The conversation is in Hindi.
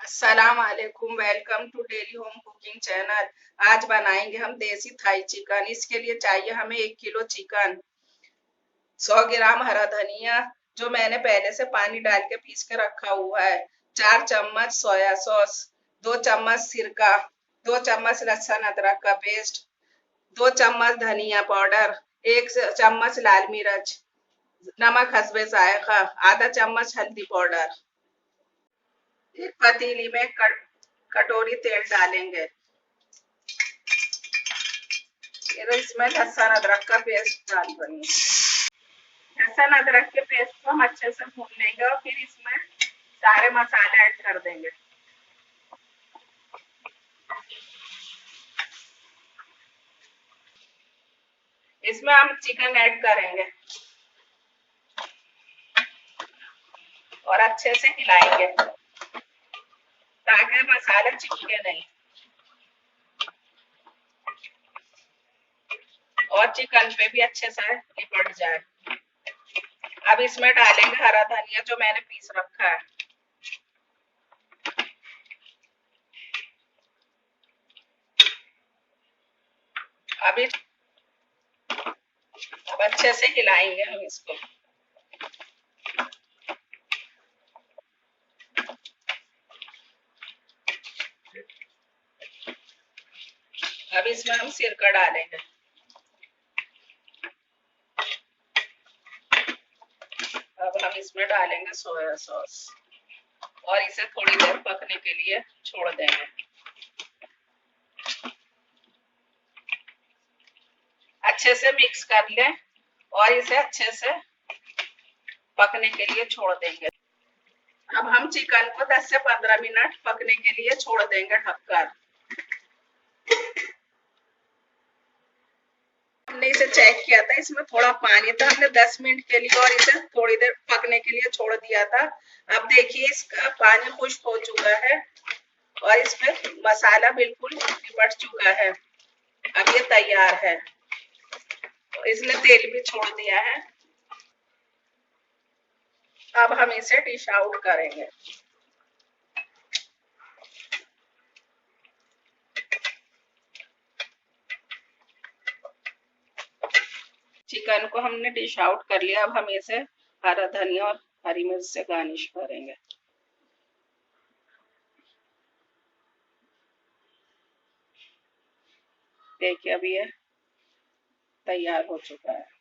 अस्सलाम वालेकुम। Welcome to daily home cooking channel. आज बनाएंगे हम देसी थाई चिकन। इसके लिए चाहिए हमें 1 किलो चिकन, 100 ग्राम हरा धनिया जो मैंने पहले से पानी डाल के पीस के रखा हुआ है, 4 चम्मच सोया सॉस, 2 चम्मच सिरका, 2 चम्मच लहसुन अदरक का पेस्ट, 2 चम्मच धनिया पाउडर, 1 चम्मच लाल मिर्च, नमक हस्बे जायका, आधा चम्मच हल्दी पाउडर। एक पतीली में कटोरी तेल डालेंगे। फिर इसमें लहसुन अदरक का पेस्ट डाल देंगे। लहसुन अदरक के पेस्ट को हम अच्छे से भून लेंगे और फिर इसमें सारे मसाले ऐड कर देंगे। इसमें हम चिकन ऐड करेंगे और अच्छे से हिलाएंगे ताकि मसाले चिपके नहीं और चिकन पे भी अच्छे से लिपट जाए। अब इसमें डालेंगे हरा धनिया जो मैंने पीस रखा है। अब अच्छे से हिलाएंगे हम इसको। अब इसमें हम सिरका डालेंगे। अब हम इसमें डालेंगे सोया सॉस और इसे थोड़ी देर पकने के लिए छोड़ देंगे। अच्छे से मिक्स कर लें और इसे अच्छे से पकने के लिए छोड़ देंगे। अब हम चिकन को 10 से 15 मिनट पकने के लिए छोड़ देंगे ढककर। हमने इसे चेक किया था, इसमें थोड़ा पानी था। हमने 10 मिनट के लिए और इसे थोड़ी देर पकने के लिए छोड़ दिया था। अब देखिए इसका पानी खुश्क हो चुका है और इसमें मसाला बिल्कुल निपट चुका है। अब ये तैयार है। तो इसने तेल भी छोड़ दिया है। अब हम इसे डिश आउट करेंगे। चिकन को हमने डिश आउट कर लिया। अब हम इसे हरा धनिया और हरी मिर्च से गार्निश करेंगे। देखिए अब ये तैयार हो चुका है।